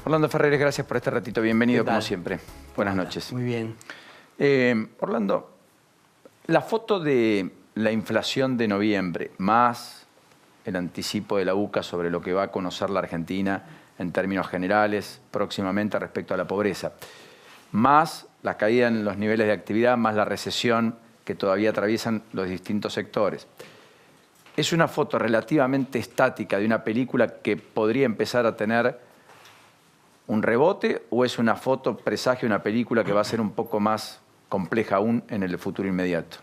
Orlando Ferreres, gracias por este ratito. Bienvenido como siempre. Buenas noches. Muy bien. Orlando, la foto de la inflación de noviembre, más el anticipo de la UCA sobre lo que va a conocer la Argentina en términos generales próximamente respecto a la pobreza, más la caída en los niveles de actividad, más la recesión que todavía atraviesan los distintos sectores. ¿Es una foto relativamente estática de una película que podría empezar a tener un rebote o es una foto presagio de una película que va a ser un poco más compleja aún en el futuro inmediato?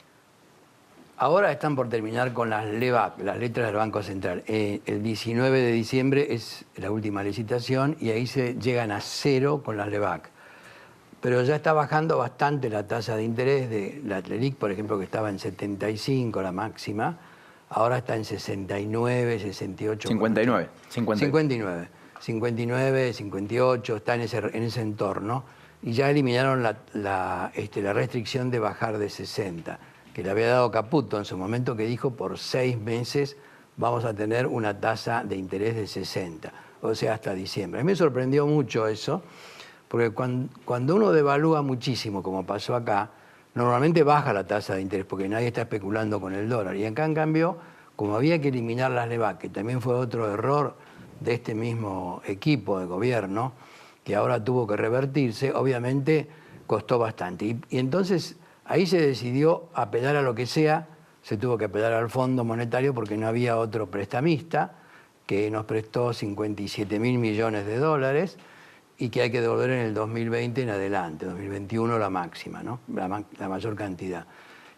Ahora están por terminar con las LEBAC, las letras del Banco Central. El 19 de diciembre es la última licitación y ahí se llegan a cero con las LEBAC. Pero ya está bajando bastante la tasa de interés de la LELIQ, por ejemplo, que estaba en 75, la máxima. Ahora está en 69, 68. 59. 59. 59, 58, está en ese entorno. Y ya eliminaron la restricción de bajar de 60, que le había dado Caputo en su momento, que dijo por 6 meses vamos a tener una tasa de interés de 60, o sea, hasta diciembre. A mí me sorprendió mucho eso, porque cuando uno devalúa muchísimo, como pasó acá, normalmente baja la tasa de interés, porque nadie está especulando con el dólar. Y acá, en cambio, como había que eliminar las LEBAC, que también fue otro error de este mismo equipo de gobierno, que ahora tuvo que revertirse, obviamente costó bastante. Y entonces ahí se decidió apelar a lo que sea, se tuvo que apelar al Fondo Monetario porque no había otro prestamista que nos prestó 57.000 millones de dólares y que hay que devolver en el 2020 en adelante, 2021 la máxima, ¿no? La mayor cantidad.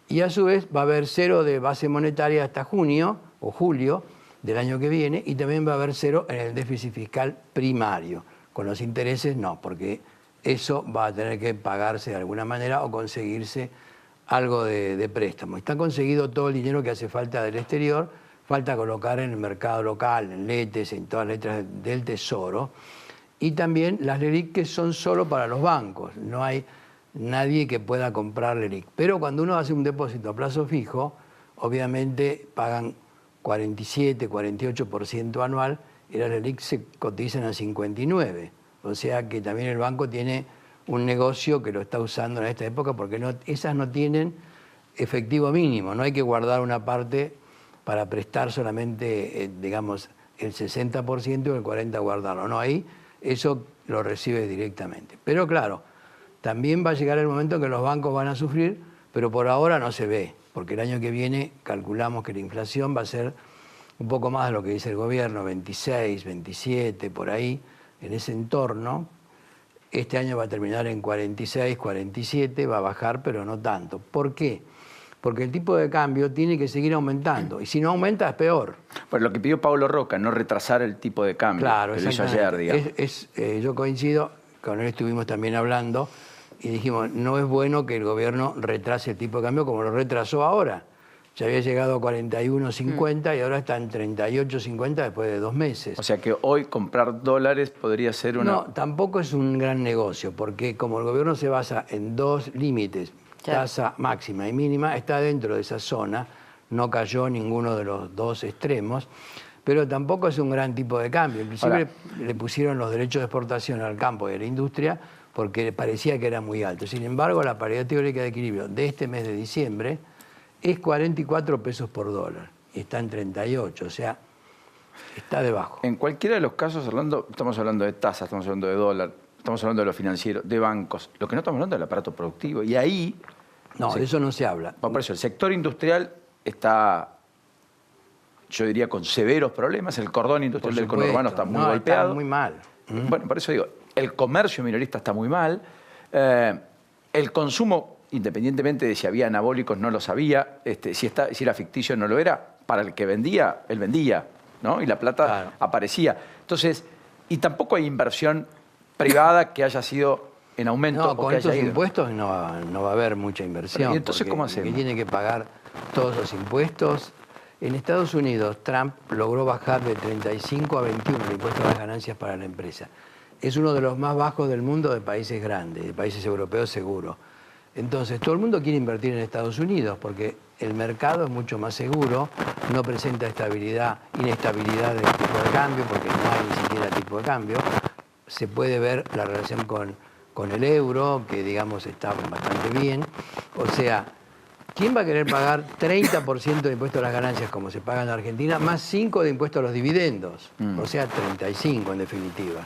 Y a su vez va a haber cero de base monetaria hasta junio o julio del año que viene y también va a haber cero en el déficit fiscal primario. Con los intereses no, porque eso va a tener que pagarse de alguna manera o conseguirse algo de préstamo. Está conseguido todo el dinero que hace falta del exterior, falta colocar en el mercado local, en LETES, en todas las letras del Tesoro. Y también las LELIQ que son solo para los bancos, no hay nadie que pueda comprar LELIQ. Pero cuando uno hace un depósito a plazo fijo, obviamente pagan 47, 48% anual y las LELIQ se cotizan a 59. O sea que también el banco tiene un negocio que lo está usando en esta época porque esas no tienen efectivo mínimo. No hay que guardar una parte para prestar solamente, digamos, el 60% y el 40% guardarlo. No, ahí eso lo recibe directamente. Pero claro, también va a llegar el momento en que los bancos van a sufrir, pero por ahora no se ve, porque el año que viene calculamos que la inflación va a ser un poco más de lo que dice el gobierno, 26, 27, por ahí, en ese entorno. Este año va a terminar en 46, 47, va a bajar, pero no tanto. ¿Por qué? Porque el tipo de cambio tiene que seguir aumentando, y si no aumenta es peor. Bueno, lo que pidió Pablo Roca, no retrasar el tipo de cambio, claro, que lo hizo ayer, digamos. Yo coincido, con él estuvimos también hablando, y dijimos, no es bueno que el gobierno retrase el tipo de cambio como lo retrasó ahora. Ya había llegado a 41.50 y ahora está en 38.50 después de 2 meses. O sea que hoy comprar dólares podría ser una... No, tampoco es un gran negocio, porque como el gobierno se basa en 2 límites, tasa máxima y mínima, está dentro de esa zona, no cayó ninguno de los 2 extremos, pero tampoco es un gran tipo de cambio. Inclusive ahora, le pusieron los derechos de exportación al campo y a la industria porque parecía que era muy alto. Sin embargo, la paridad teórica de equilibrio de este mes de diciembre es 44 pesos por dólar y está en 38, o sea, está debajo. En cualquiera de los casos, Orlando, estamos hablando de tasas, estamos hablando de dólar, estamos hablando de lo financiero, de bancos. Lo que no estamos hablando es del aparato productivo. Y ahí... No, de eso no se habla. Por eso, el sector industrial está, yo diría, con severos problemas. El cordón industrial del conurbano está muy golpeado. Está muy mal. Bueno, por eso digo, el comercio minorista está muy mal. El consumo, independientemente de si había anabólicos, no lo sabía. Si era ficticio, no lo era. Para el que vendía, él vendía, ¿no? Y la plata aparecía. Entonces, y tampoco hay inversión privada que haya sido en aumento. No, con estos impuestos no va a haber mucha inversión. ¿Y entonces cómo hacemos? Porque tiene que pagar todos los impuestos. En Estados Unidos, Trump logró bajar de 35 a 21 el impuesto a las ganancias para la empresa. Es uno de los más bajos del mundo de países grandes, de países europeos seguro. Entonces, todo el mundo quiere invertir en Estados Unidos porque el mercado es mucho más seguro, no presenta inestabilidad del tipo de cambio porque no hay ni siquiera tipo de cambio. se puede ver la relación con el euro, que digamos está bastante bien. O sea, ¿quién va a querer pagar 30% de impuesto a las ganancias como se paga en la Argentina, más 5% de impuesto a los dividendos? O sea, 35% en definitiva.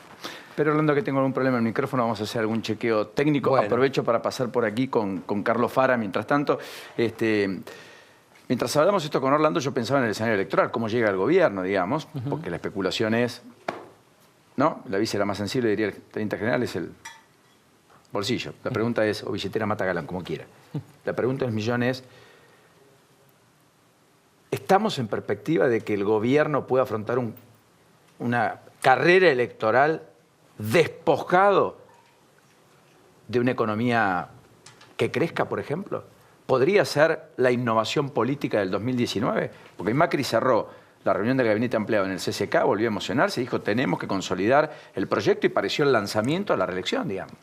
Pero hablando que tengo algún problema en el micrófono, vamos a hacer algún chequeo técnico. Bueno. Aprovecho para pasar por aquí con Carlos Fara. Mientras tanto, mientras hablamos esto con Orlando, yo pensaba en el escenario electoral, cómo llega el gobierno, digamos, porque la especulación es, ¿no? La víscera más sensible, diría el gerente general, es el bolsillo. La pregunta es, o billetera mata galán, como quiera. La pregunta del millón es, ¿estamos en perspectiva de que el gobierno pueda afrontar una carrera electoral despojado de una economía que crezca, por ejemplo? ¿Podría ser la innovación política del 2019? Porque Macri cerró la reunión del gabinete ampliado en el CCK, volvió a emocionarse, dijo tenemos que consolidar el proyecto y pareció el lanzamiento a la reelección, digamos.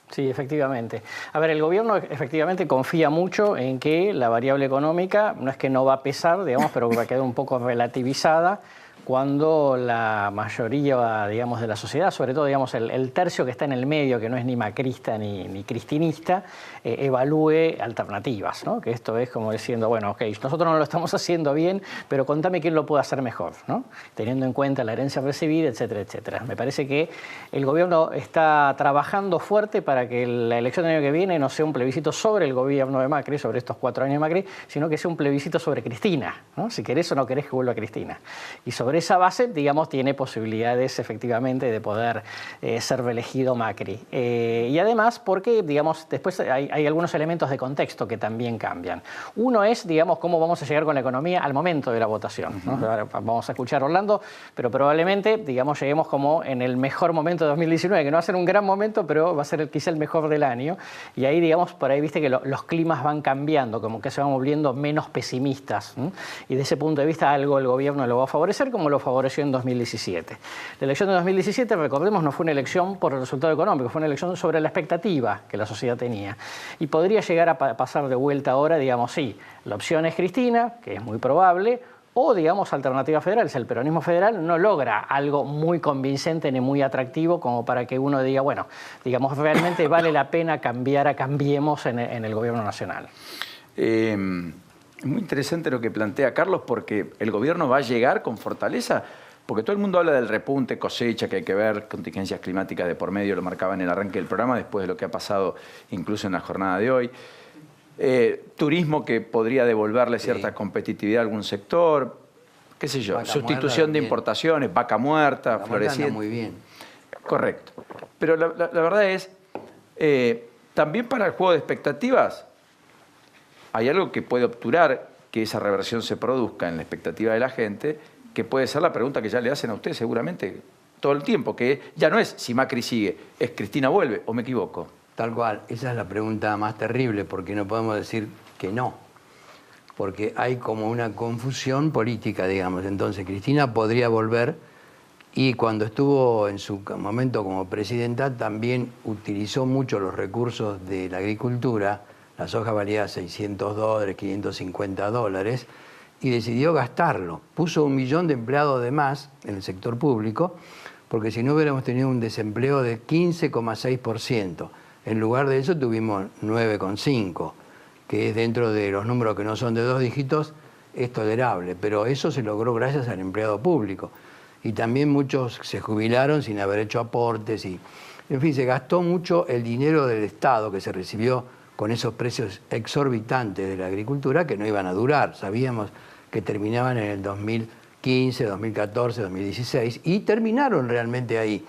Sí, efectivamente. A ver, el gobierno efectivamente confía mucho en que la variable económica no es que no va a pesar, digamos, pero va a quedar un poco relativizada cuando la mayoría, digamos, de la sociedad, sobre todo, digamos, el tercio que está en el medio, que no es ni macrista ni cristinista, evalúe alternativas, ¿no? Que esto es como diciendo, bueno, ok, nosotros no lo estamos haciendo bien, pero contame quién lo puede hacer mejor, ¿no? Teniendo en cuenta la herencia recibida, etcétera, etcétera. Me parece que el gobierno está trabajando fuerte para que la elección del año que viene no sea un plebiscito sobre el gobierno de Macri, sobre estos 4 años de Macri, sino que sea un plebiscito sobre Cristina, ¿no? Si querés o no querés que vuelva Cristina. Y sobre esa base, digamos, tiene posibilidades efectivamente de poder ser reelegido Macri. Y además, porque, digamos, después hay algunos elementos de contexto que también cambian. Uno es, digamos, cómo vamos a llegar con la economía al momento de la votación, ¿no? Ahora vamos a escuchar a Orlando, pero probablemente, digamos, lleguemos como en el mejor momento de 2019, que no va a ser un gran momento, pero va a ser quizá el mejor del año. Y ahí, digamos, por ahí viste que los climas van cambiando, como que se van volviendo menos pesimistas, ¿no? Y de ese punto de vista algo el gobierno lo va a favorecer, como lo favoreció en 2017. La elección de 2017, recordemos, no fue una elección por el resultado económico, fue una elección sobre la expectativa que la sociedad tenía. Y podría llegar a pasar de vuelta ahora, digamos, sí, la opción es Cristina, que es muy probable, o, digamos, alternativa federal. Si el peronismo federal no logra algo muy convincente ni muy atractivo como para que uno diga, bueno, digamos, realmente vale la pena cambiar a Cambiemos en el gobierno nacional. Es muy interesante lo que plantea Carlos, porque el gobierno va a llegar con fortaleza, porque todo el mundo habla del repunte, cosecha, que hay que ver, contingencias climáticas de por medio, lo marcaba en el arranque del programa, después de lo que ha pasado incluso en la jornada de hoy. Turismo que podría devolverle cierta competitividad a algún sector, qué sé yo, sustitución de importaciones, vaca muerta, floreciente. Muy bien. Correcto. Pero la verdad es, también para el juego de expectativas, hay algo que puede obturar que esa reversión se produzca en la expectativa de la gente, que puede ser la pregunta que ya le hacen a usted seguramente todo el tiempo, que ya no es si Macri sigue, es Cristina vuelve, ¿o me equivoco? Tal cual, esa es la pregunta más terrible, porque no podemos decir que no, porque hay como una confusión política, digamos. Entonces Cristina podría volver, y cuando estuvo en su momento como presidenta también utilizó mucho los recursos de la agricultura. La soja valía $600, $550, y decidió gastarlo. Puso 1 millón de empleados de más en el sector público, porque si no hubiéramos tenido un desempleo de 15,6%. En lugar de eso tuvimos 9,5%, que es dentro de los números que no son de 2 dígitos, es tolerable. Pero eso se logró gracias al empleado público. Y también muchos se jubilaron sin haber hecho aportes. En fin, se gastó mucho el dinero del Estado que se recibió con esos precios exorbitantes de la agricultura que no iban a durar. Sabíamos que terminaban en el 2015, 2014, 2016 y terminaron realmente ahí.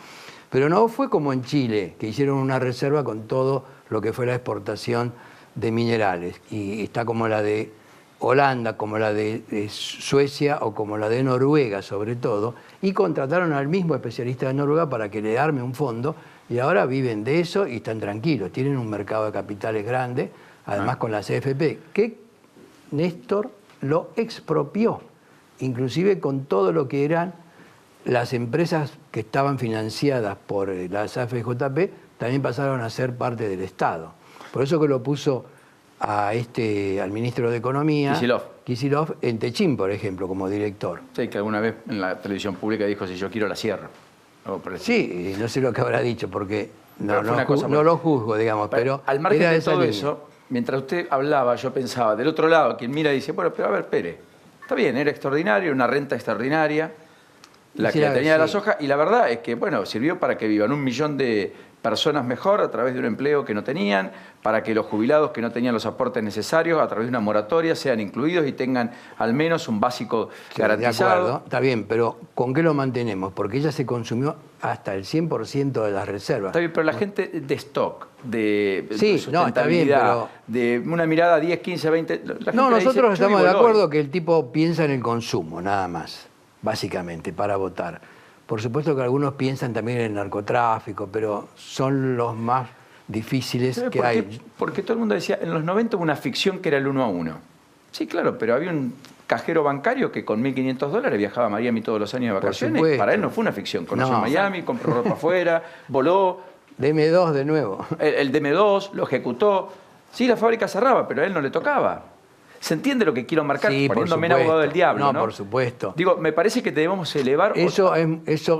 Pero no fue como en Chile, que hicieron una reserva con todo lo que fue la exportación de minerales. Y está como la de Holanda, como la de Suecia o como la de Noruega sobre todo, y contrataron al mismo especialista de Noruega para que le arme un fondo, y ahora viven de eso y están tranquilos. Tienen un mercado de capitales grande, además con la CFP, que Néstor lo expropió, inclusive con todo lo que eran las empresas que estaban financiadas por la AFJP, también pasaron a ser parte del Estado. Por eso que lo puso al ministro de Economía, Kicillof, en Techín, por ejemplo, como director. Sí, que alguna vez en la televisión pública dijo, si yo quiero la cierro. algo por el estilo. Sí, no sé lo que habrá dicho, porque Pero fue una cosa no lo juzgo, digamos, pero al margen era de esa todo línea. eso, mientras usted hablaba, yo pensaba, del otro lado, quien mira dice, bueno, pero a ver, Pérez, está bien, era extraordinario, una renta extraordinaria, la que Quisiera tenía de la sí. soja, y la verdad es que, bueno, sirvió para que vivan 1 millón de personas mejor a través de un empleo que no tenían, para que los jubilados que no tenían los aportes necesarios a través de una moratoria sean incluidos y tengan al menos un básico Sí, de garantizado. acuerdo, está bien, pero ¿con qué lo mantenemos? Porque ella se consumió hasta el 100% de las reservas. Está bien, pero la gente de stock, de Sí, no, está bien, sustentabilidad, de una mirada 10, 15, 20... La gente No, le dice, nosotros "Yo estamos vivo de el acuerdo hoy". que el tipo piensa en el consumo, nada más, básicamente, para votar. Por supuesto que algunos piensan también en el narcotráfico, pero son los más difíciles ¿Sabe que por qué? hay. Porque todo el mundo decía, en los 90 hubo una ficción que era el 1 a 1. Sí, claro, pero había un cajero bancario que con $1.500 viajaba a Miami todos los años de vacaciones. supuesto. Para él no fue una ficción. Conoció No. Miami, compró ropa afuera, voló, DM2 de nuevo. el DM2 lo ejecutó. Sí, la fábrica cerraba, pero a él no le tocaba. ¿Se entiende lo que quiero marcar? Sí, por Poniéndome en supuesto. abogado del diablo, ¿no? No, por supuesto. Digo, me parece que debemos elevar... Eso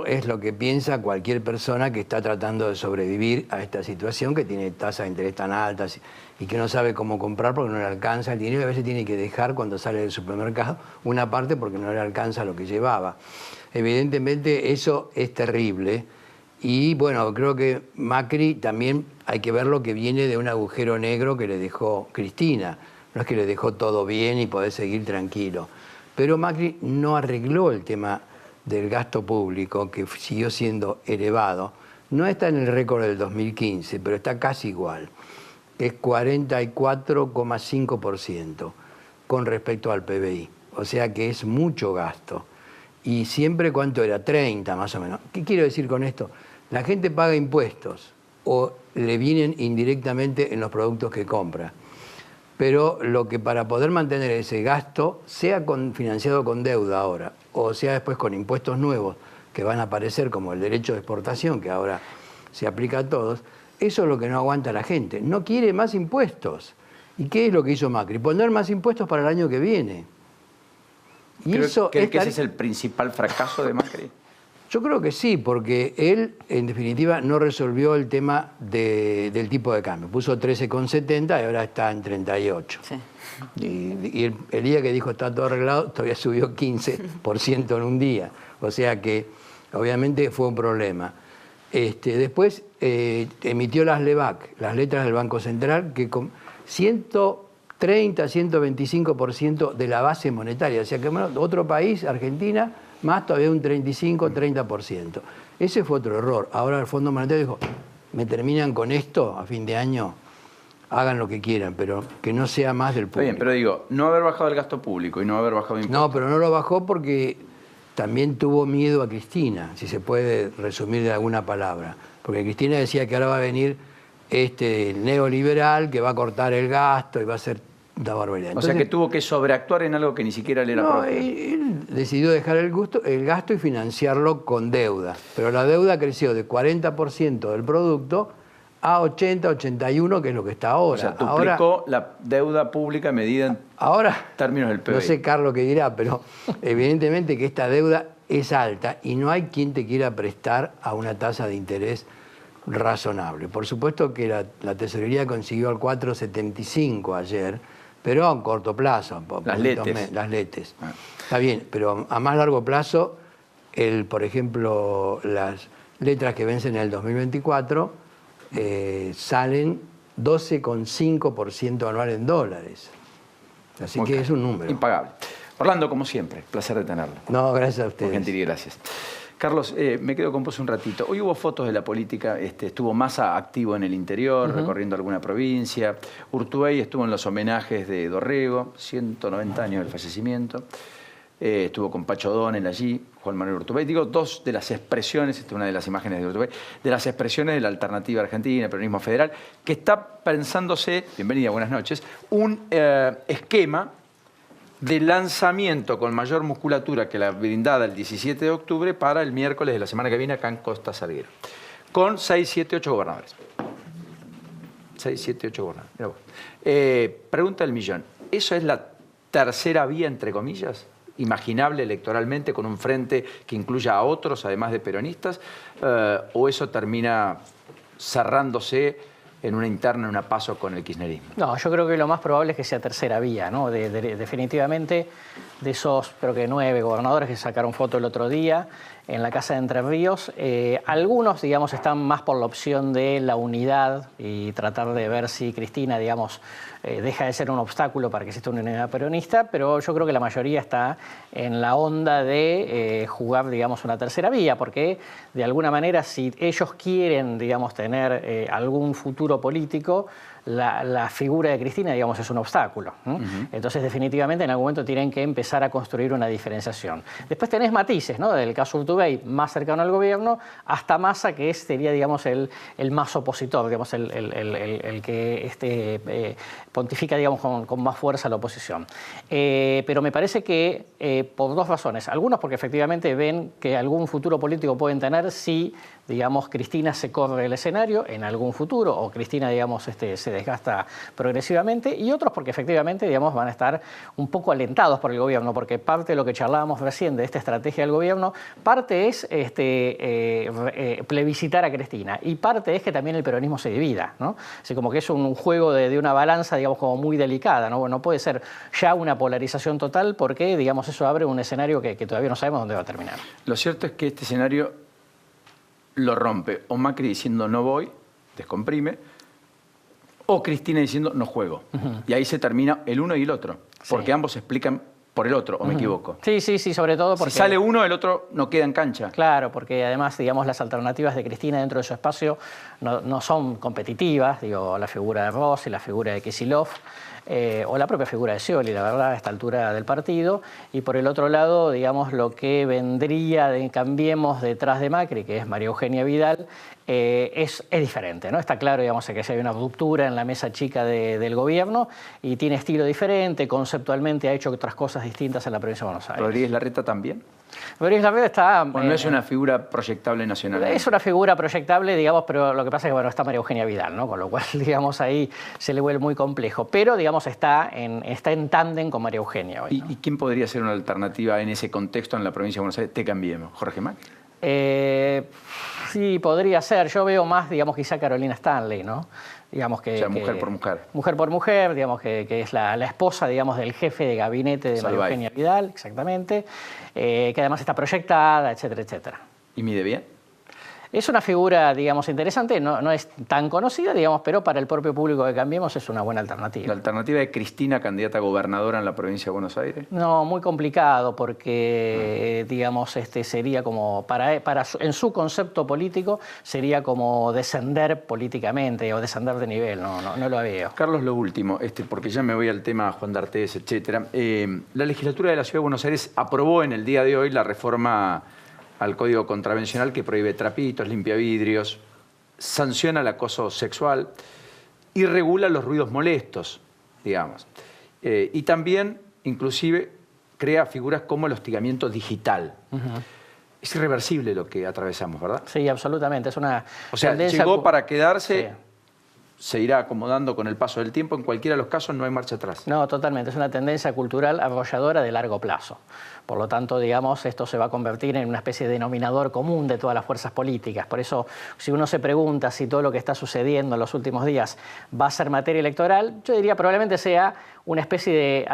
es lo que piensa cualquier persona que está tratando de sobrevivir a esta situación, que tiene tasas de interés tan altas y que no sabe cómo comprar porque no le alcanza el dinero y a veces tiene que dejar cuando sale del supermercado una parte porque no le alcanza lo que llevaba. Evidentemente eso es terrible y bueno, creo que Macri también hay que ver lo que viene de un agujero negro que le dejó Cristina. No es que le dejó todo bien y poder seguir tranquilo. Pero Macri no arregló el tema del gasto público, que siguió siendo elevado. No está en el récord del 2015, pero está casi igual. Es 44,5% con respecto al PBI. O sea que es mucho gasto. Y siempre, ¿cuánto era? 30 más o menos. ¿Qué quiero decir con esto? La gente paga impuestos o le vienen indirectamente en los productos que compra. Pero lo que para poder mantener ese gasto, sea financiado con deuda ahora, o sea después con impuestos nuevos que van a aparecer, como el derecho de exportación, que ahora se aplica a todos, eso es lo que no aguanta la gente. No quiere más impuestos. ¿Y qué es lo que hizo Macri? Poner más impuestos para el año que viene. Y ¿Cree que ese es el principal fracaso de Macri? Yo creo que sí, porque él, en definitiva, no resolvió el tema del tipo de cambio. Puso 13,70 y ahora está en 38. Sí. Y el día que dijo está todo arreglado, todavía subió 15% en un día. O sea que, obviamente, fue un problema. Después emitió las LEBAC, las letras del Banco Central, que con 130, 125% de la base monetaria. O sea que bueno, otro país, Argentina, más todavía un 35, 30%. Ese fue otro error. Ahora el Fondo Monetario dijo, me terminan con esto a fin de año, hagan lo que quieran, pero que no sea más del público. Está bien, pero digo, no haber bajado el gasto público y no haber bajado impuestos. No, pero no lo bajó porque también tuvo miedo a Cristina, si se puede resumir de alguna palabra. Porque Cristina decía que ahora va a venir el neoliberal que va a cortar el gasto y va a ser una barbaridad. O sea que tuvo que sobreactuar en algo que ni siquiera le era propio. Él decidió dejar el gasto y financiarlo con deuda. Pero la deuda creció de 40% del producto a 80, 81, que es lo que está ahora. O sea, duplicó la deuda pública medida en términos del PBI. No sé, Carlos, qué dirá, pero evidentemente que esta deuda es alta y no hay quien te quiera prestar a una tasa de interés razonable. Por supuesto que la tesorería consiguió al 4,75 ayer, pero a un corto plazo. Las letes. Las letes. Está bien, pero a más largo plazo, por ejemplo, las letras que vencen en el 2024 salen 12,5% anual en dólares. Así Muy que caro. es un número. Impagable. Orlando, como siempre, placer de tenerlo. No, gracias a ustedes. Por gentil y gracias. Carlos, me quedo con vos un ratito. Hoy hubo fotos de la política, estuvo Massa activo en el interior, recorriendo alguna provincia. Urtubey estuvo en los homenajes de Dorrego, 190 años del fallecimiento. Estuvo con Pacho O'Donnell allí, Juan Manuel Urtubey. Digo, dos de las expresiones, esta es una de las imágenes de Urtubey, de las expresiones de la alternativa argentina, el peronismo federal, que está pensándose, bienvenida, buenas noches, un esquema de lanzamiento con mayor musculatura que la brindada el 17 de octubre para el miércoles de la semana que viene acá en Costa Salguero. Con 6, 7, 8 gobernadores. 6, 7, 8 gobernadores. Mirá vos. Pregunta del millón. ¿Eso es la tercera vía, entre comillas? imaginable electoralmente con un frente que incluya a otros, además de peronistas, o eso termina cerrándose en una interna, en una paso con el kirchnerismo? No, yo creo que lo más probable es que sea tercera vía, ¿no? Definitivamente, de esos, creo que 9 gobernadores que sacaron foto el otro día en la Casa de Entre Ríos, algunos, digamos, están más por la opción de la unidad y tratar de ver si Cristina, digamos, deja de ser un obstáculo para que exista una unidad peronista, pero yo creo que la mayoría está en la onda de jugar, digamos, una tercera vía, porque de alguna manera si ellos quieren, digamos, tener algún futuro político, la figura de Cristina, digamos, es un obstáculo. Entonces, definitivamente, en algún momento tienen que empezar a construir una diferenciación. Después tenés matices, ¿no? Del caso Urtubey, más cercano al gobierno, hasta Massa, que sería, digamos, el más opositor, digamos, el que pontifica, digamos, con más fuerza la oposición. Pero me parece que por 2 razones. Algunos porque efectivamente ven que algún futuro político pueden tener si, digamos, Cristina se corre el escenario en algún futuro, o Cristina, digamos, se desgasta progresivamente, y otros porque efectivamente, digamos, van a estar un poco alentados por el gobierno, porque parte de lo que charlábamos recién de esta estrategia del gobierno, parte es plebiscitar a Cristina, y parte es que también el peronismo se divida, ¿no? Así como que es un juego de una balanza, digamos, como muy delicada, ¿no? Bueno, no puede ser ya una polarización total porque, digamos, eso abre un escenario que todavía no sabemos dónde va a terminar. Lo cierto es que este escenario lo rompe o Macri diciendo no voy, descomprime, o Cristina diciendo no juego. Y ahí se termina el uno y el otro, porque ambos explican por el otro, ¿o me equivoco? Sí, sobre todo porque... Si sale uno, el otro no queda en cancha. Claro, porque además, digamos, las alternativas de Cristina dentro de su espacio no son competitivas, digo, la figura de Rossi, la figura de Kicillof, o la propia figura de Scioli, la verdad, a esta altura del partido. Y por el otro lado, digamos, lo que vendría de Cambiemos detrás de Macri, que es María Eugenia Vidal, es diferente, ¿no? Está claro, digamos, que hay una ruptura en la mesa chica del gobierno y tiene estilo diferente, conceptualmente ha hecho otras cosas distintas en la provincia de Buenos Aires. ¿Rodríguez Larreta también? Rodríguez Larreta está... Bueno, no es una figura proyectable nacional. Es una figura proyectable, digamos, pero lo que pasa es que, bueno, está María Eugenia Vidal, ¿no? Con lo cual, digamos, ahí se le vuelve muy complejo. Pero, digamos, está en tándem con María Eugenia hoy, ¿no? ¿Y quién podría ser una alternativa en ese contexto en la provincia de Buenos Aires? Te Cambiemos. ¿Jorge Macri? Sí, podría ser. Yo veo más, digamos, quizá Carolina Stanley, ¿no? Digamos que, o sea, mujer por mujer. Mujer por mujer, digamos, que es la esposa, digamos, del jefe de gabinete de María Eugenia Vidal, exactamente, que además está proyectada, etcétera, etcétera. ¿Y mide bien? Es una figura, digamos, interesante, no es tan conocida, digamos, pero para el propio público que Cambiemos es una buena alternativa. ¿La alternativa de Cristina, candidata a gobernadora en la provincia de Buenos Aires? No, muy complicado porque, digamos, sería como, en su concepto político, sería como descender políticamente o descender de nivel, no lo veo. Carlos, lo último, porque ya me voy al tema Juan D'Artés, etcétera. La legislatura de la Ciudad de Buenos Aires aprobó en el día de hoy la reforma al Código Contravencional que prohíbe trapitos, limpiavidrios, sanciona el acoso sexual y regula los ruidos molestos, digamos. Y también, inclusive, crea figuras como el hostigamiento digital. Es irreversible lo que atravesamos, ¿verdad? Sí, absolutamente. Es una o sea, llegó para quedarse... Sí. Se irá acomodando con el paso del tiempo. En cualquiera de los casos no hay marcha atrás. No, totalmente. Es una tendencia cultural arrolladora de largo plazo. Por lo tanto, digamos, esto se va a convertir en una especie de denominador común de todas las fuerzas políticas. Por eso, si uno se pregunta si todo lo que está sucediendo en los últimos días va a ser materia electoral, yo diría probablemente sea una especie de,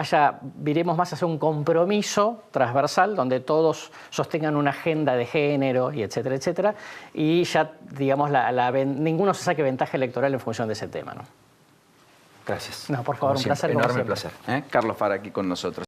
viremos más hacia un compromiso transversal donde todos sostengan una agenda de género y etcétera, etcétera, y ya, digamos, ninguno se saque ventaja electoral en función de ese tema, ¿no? Gracias. No, por favor, un placer. Enorme placer. Carlos Fara aquí con nosotros.